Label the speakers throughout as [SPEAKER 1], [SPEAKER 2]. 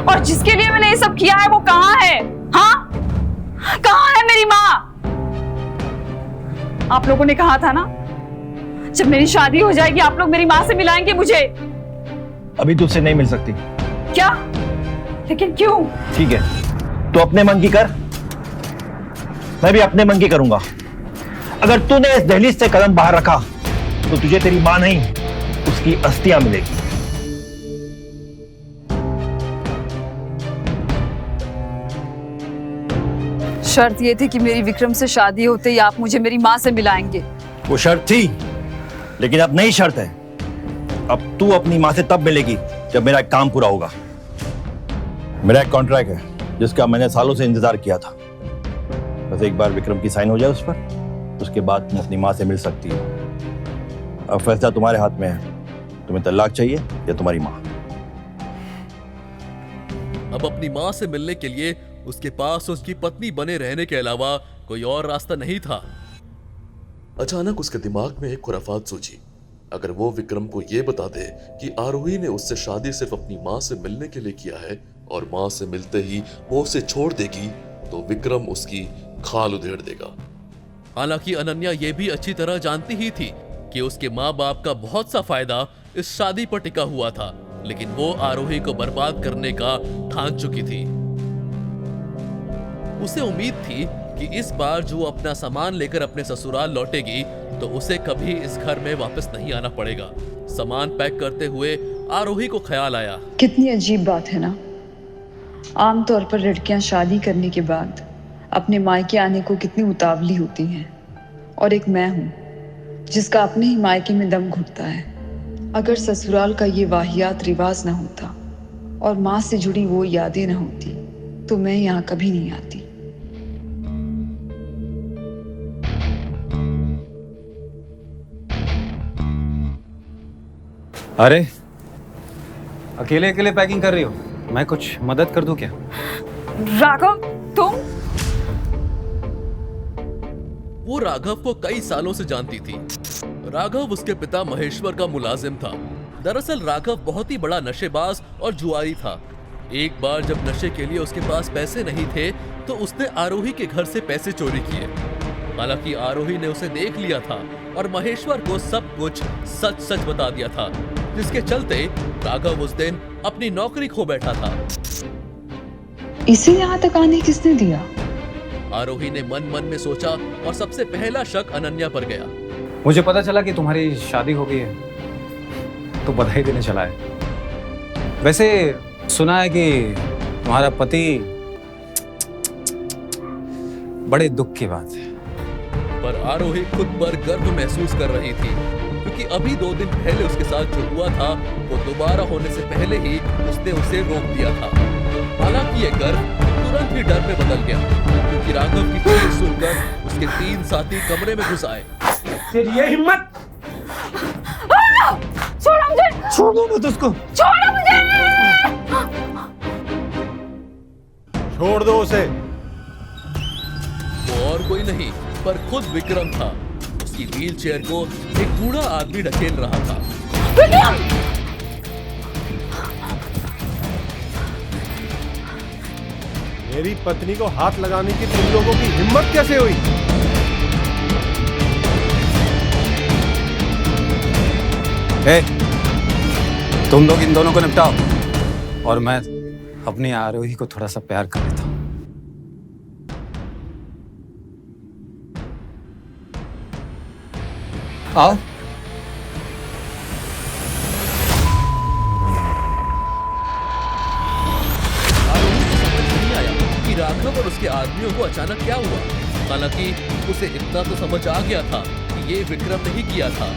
[SPEAKER 1] और जिसके लिए मैंने ये सब किया है वो कहाँ है? हाँ, कहाँ है मेरी माँ? आप लोगों ने कहा था ना, जब मेरी शादी हो जाएगी आप लोग मेरी माँ से मिलाएंगे मुझे।
[SPEAKER 2] अभी तुझसे नहीं मिल सकती।
[SPEAKER 1] क्या? लेकिन क्यों?
[SPEAKER 2] ठीक है, तो अपने मन की कर, मैं भी अपने मन की करूंगा। अगर तूने इस दहलीज से कदम बाहर रखा तो तुझे तेरी मां नहीं, उसकी अस्थियां मिलेगी।
[SPEAKER 1] शर्त ये थी कि मेरी विक्रम से शादी होते ही आप मुझे मेरी माँ से मिलाएंगे।
[SPEAKER 2] वो शर्त थी, लेकिन अब नई शर्त है। अब तू अपनी मां से तब मिलेगी जब मेरा एक काम पूरा होगा। मेरा एक कॉन्ट्रैक्ट है जिसका मैंने सालों से इंतजार किया था। बस एक बार विक्रम की साइन हो जाए उस पर, उसके बाद तुम अपनी मां से मिल सकती हो। अब फैसला तुम्हारे हाथ में है, तुम्हें तलाक चाहिए या तुम्हारी मां।
[SPEAKER 3] अब अपनी मां से मिलने के लिए उसके पास उसकी पत्नी बने रहने के अलावा कोई और रास्ता नहीं था।
[SPEAKER 4] अचानक उसके दिमाग में एक खुराफात सूझी। अगर वो विक्रम को ये बता दे कि आरोही ने उससे शादी सिर्फ अपनी मां से मिलने के लिए किया है और मां से मिलते ही वो उसे छोड़ देगी, तो विक्रम उसकी खाल उधेड़ देगा।
[SPEAKER 3] हालांकि अनन्या ये भी अच्छी तरह जानती ही थी कि उसके माँ बाप का बहुत सा फायदा इस शादी पर टिका हुआ था, लेकिन वो आरोही को बर्बाद करने का ठान चुकी थी। उसे उम्मीद थी कि इस बार जो अपना सामान लेकर अपने ससुराल लौटेगी तो उसे कभी इस घर में वापस नहीं आना पड़ेगा। सामान पैक करते हुए आरोही को ख्याल आया,
[SPEAKER 5] कितनी अजीब बात है ना। आमतौर पर लड़कियां शादी करने के बाद अपने मायके आने को कितनी उतावली होती हैं, और एक मैं हूं जिसका अपने ही मायके में दम घुटता है। अगर ससुराल का ये वाहियात रिवाज ना होता और माँ से जुड़ी वो यादें ना होती तो मैं यहाँ कभी नहीं आती।
[SPEAKER 6] अरे अकेले अकेले पैकिंग कर रही हो, मैं कुछ मदद कर दूं क्या?
[SPEAKER 1] राघव, तुम?
[SPEAKER 3] वो राघव को कई सालों से जानती थी। राघव उसके पिता महेश्वर का मुलाजिम था। दरअसल राघव बहुत ही बड़ा नशेबाज और जुआरी था। एक बार जब नशे के लिए उसके पास पैसे नहीं थे तो उसने आरोही के घर से पैसे चोरी किए। हालांकि आरोही ने उसे देख लिया था और महेश्वर को सब कुछ सच सच बता दिया था, जिसके चलते राघव उस दिन अपनी नौकरी खो बैठा था।
[SPEAKER 5] इसे यहाँ तक आने किसने दिया?
[SPEAKER 3] आरोही ने मन मन में सोचा और सबसे पहला शक अनन्या पर गया।
[SPEAKER 6] मुझे पता चला कि तुम्हारी शादी हो गई है तो बधाई देने चला है। वैसे सुना है कि तुम्हारा पति बड़े दुख की बात है।
[SPEAKER 3] पर आरोही खुद पर गर्व महसूस कर रही थी, क्योंकि अभी 2 दिन पहले उसके साथ जो हुआ था वो दोबारा होने से पहले ही उसने उसे रोक दिया था। हालांकि ये गर्व तुरंत ही डर में बदल गया, क्योंकि राघव की चीख सुनकर उसके 3 साथी कमरे में घुस आए।
[SPEAKER 7] तेरी ये हिम्मत!
[SPEAKER 1] छोड़ो मुझे!
[SPEAKER 6] छोड़ो मत उसको!
[SPEAKER 1] छोड़ो मुझे!
[SPEAKER 7] छोड़ दो उसे।
[SPEAKER 3] वो और कोई नहीं पर खुद विक्रम था। उसकी व्हीलचेयर को एक बूढ़ा आदमी ढकेल रहा था।
[SPEAKER 1] विक्रम!
[SPEAKER 7] मेरी पत्नी को हाथ लगाने की तुम लोगों की हिम्मत कैसे हुई?
[SPEAKER 6] तुम लोग इन दोनों को निपटाओ और मैं अपनी आरोही को थोड़ा सा प्यार कर लेता हूं। आओ।
[SPEAKER 3] आरोही को समझ नहीं आया कि राघव और उसके आदमियों को अचानक क्या हुआ। हालांकि उसे इतना तो समझ आ गया था कि ये विक्रम ने ही किया था,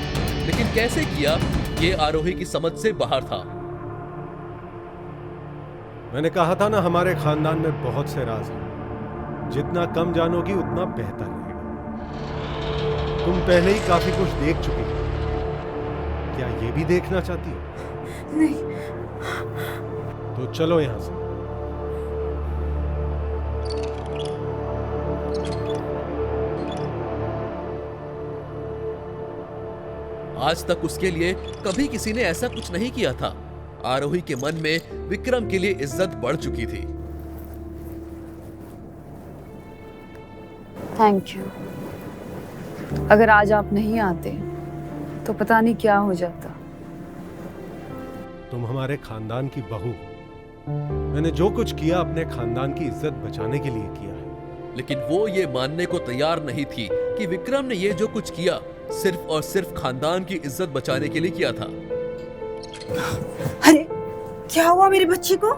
[SPEAKER 3] लेकिन कैसे किया ये आरोही की समझ से बाहर था।
[SPEAKER 7] मैंने कहा था ना, हमारे खानदान में बहुत से राज हैं। जितना कम जानोगी उतना बेहतर रहेगा। तुम पहले ही काफी कुछ देख चुकी हो, क्या ये भी देखना चाहती हो?
[SPEAKER 1] नहीं।
[SPEAKER 7] तो चलो यहां से।
[SPEAKER 3] आज तक उसके लिए कभी किसी ने ऐसा कुछ नहीं किया था। आरोही के मन में विक्रम के लिए इज्जत बढ़ चुकी थी।
[SPEAKER 5] Thank you. अगर आज आप नहीं आते तो पता नहीं क्या हो जाता।
[SPEAKER 7] तुम हमारे खानदान की बहू हो। मैंने जो कुछ किया अपने खानदान की इज्जत बचाने के लिए किया है।
[SPEAKER 3] लेकिन वो ये मानने को तैयार नहीं थी कि विक्रम ने ये जो कुछ किया सिर्फ और सिर्फ खानदान की इज्जत बचाने के लिए किया था।
[SPEAKER 8] अरे क्या हुआ मेरे बच्चे को?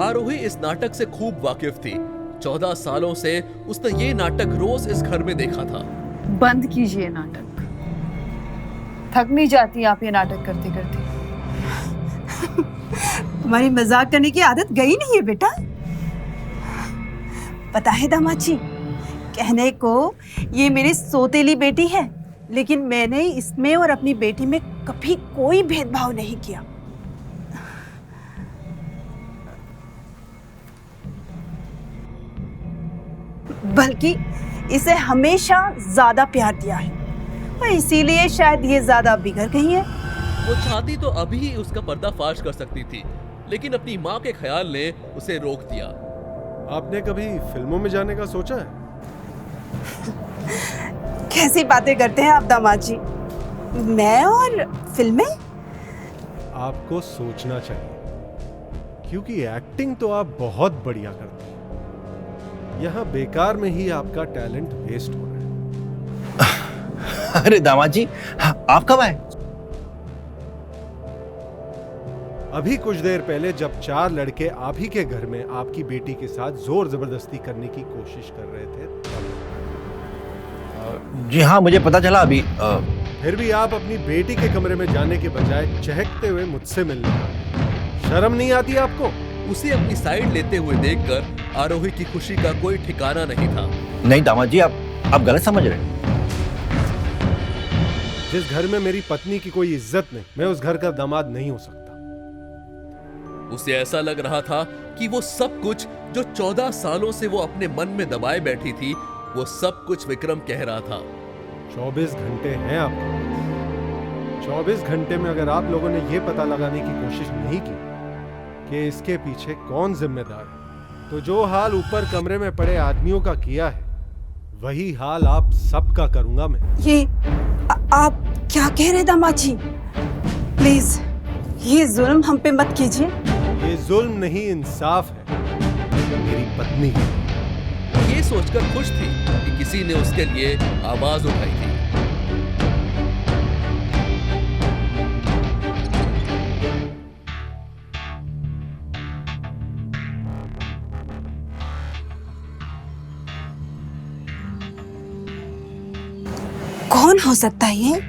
[SPEAKER 3] आरोही इस नाटक से खूब वाकिफ थी। 14 सालों से उसने ये नाटक रोज इस घर में देखा था।
[SPEAKER 5] बंद कीजिए नाटक। थक नहीं जाती आप ये नाटक करते करते?
[SPEAKER 8] तुम्हारी मजाक करने की आदत गई नहीं है बेटा। पता है दामाद जी, कहने को ये मेरी सौतेली बेटी है, लेकिन मैंने इसमें और अपनी बेटी में कभी कोई भेदभाव नहीं किया। बल्कि इसे हमेशा ज्यादा प्यार दिया है और इसीलिए शायद ये ज्यादा बिगड़ गई है।
[SPEAKER 3] वो चाहती तो अभी ही उसका पर्दाफाश कर सकती थी, लेकिन अपनी माँ के ख्याल ने उसे रोक दिया।
[SPEAKER 7] आपने कभी फिल्मों में जाने का सोचा है?
[SPEAKER 8] कैसी बातें करते हैं आप दामाद जी? मैं और फिल्में?
[SPEAKER 7] आपको सोचना चाहिए, क्योंकि एक्टिंग तो आप बहुत बढ़िया करते हैं। यहाँ बेकार में ही आपका टैलेंट वेस्ट हो रहा है।
[SPEAKER 2] अरे दामाद जी, आप कब आए?
[SPEAKER 7] अभी कुछ देर पहले जब 4 लड़के आप ही के घर में आपकी बेटी के साथ जोर जबरदस्ती करने की कोशिश कर रहे थे तब।
[SPEAKER 2] जी हाँ, मुझे पता चला अभी।
[SPEAKER 7] फिर भी आप अपनी बेटी के कमरे में जाने के बजाय चहकते हुए मुझसे मिलने आए। शर्म नहीं आती आपको?
[SPEAKER 3] उसे अपनी साइड लेते हुए देखकर आरोही की खुशी का कोई ठिकाना नहीं था।
[SPEAKER 2] नहीं दामाद जी, आप गलत समझ रहे हैं।
[SPEAKER 7] जिस घर में मेरी पत्नी की कोई इज्जत नहीं, मैं उस घर का दामाद नहीं हो सकता।
[SPEAKER 3] उसे ऐसा लग रहा था कि वो सब कुछ जो 14 सालों से वो अपने मन में दबाए बैठी थी, वो सब कुछ विक्रम कह रहा था।
[SPEAKER 7] 24 घंटे हैं आपके पास। 24 घंटे में अगर आप लोगों ने ये पता लगाने की कोशिश नहीं की कि इसके पीछे कौन जिम्मेदार है, तो जो हाल ऊपर कमरे में पड़े आदमियों का किया है, वही हाल आप सबका करूंगा मैं।
[SPEAKER 8] ये आप क्या कह रहे हैं दामाद जी? प्लीज ये जुल्म हम पे मत कीजिए।
[SPEAKER 7] ये जुल्म नहीं, इंसाफ है। मेरी पत्नी
[SPEAKER 3] ये सोचकर खुश थी कि किसी ने उसके लिए आवाज उठाई थी।
[SPEAKER 8] कौन हो सकता है ये?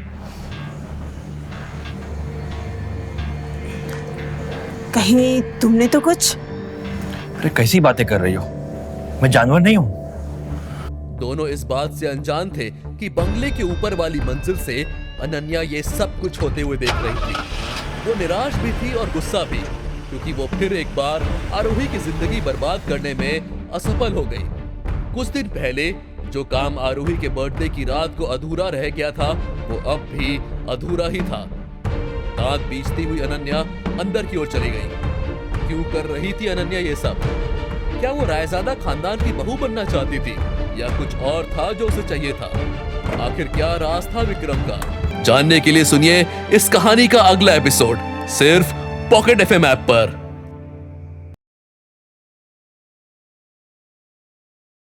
[SPEAKER 8] कहीं तुमने तो कुछ?
[SPEAKER 2] अरे कैसी बातें कर रही हो? मैं जानवर नहीं हूं।
[SPEAKER 3] दोनों इस बात से अनजान थे कि बंगले के ऊपर वाली मंजिल से अनन्या ये सब कुछ होते हुए देख रही थी। वो निराश भी थी और गुस्सा भी, क्योंकि वो फिर एक बार आरोही की जिंदगी बर्बाद करने में असफल हो गई। कुछ दिन पहले जो काम आरोही के बर्थडे की रात को अधूरा रह गया था, वो अब भी अधूरा ही था। दांत बीचती हुई अनन्या अंदर की ओर चली गई। क्यों कर रही थी अनन्या ये सब? क्या वो रायजादा खानदान की बहू बनना चाहती थी, या कुछ और था जो उसे चाहिए था? आखिर क्या राज था विक्रम का? जानने के लिए सुनिए इस कहानी का अगला एपिसोड सिर्फ पॉकेट FM ऐप पर।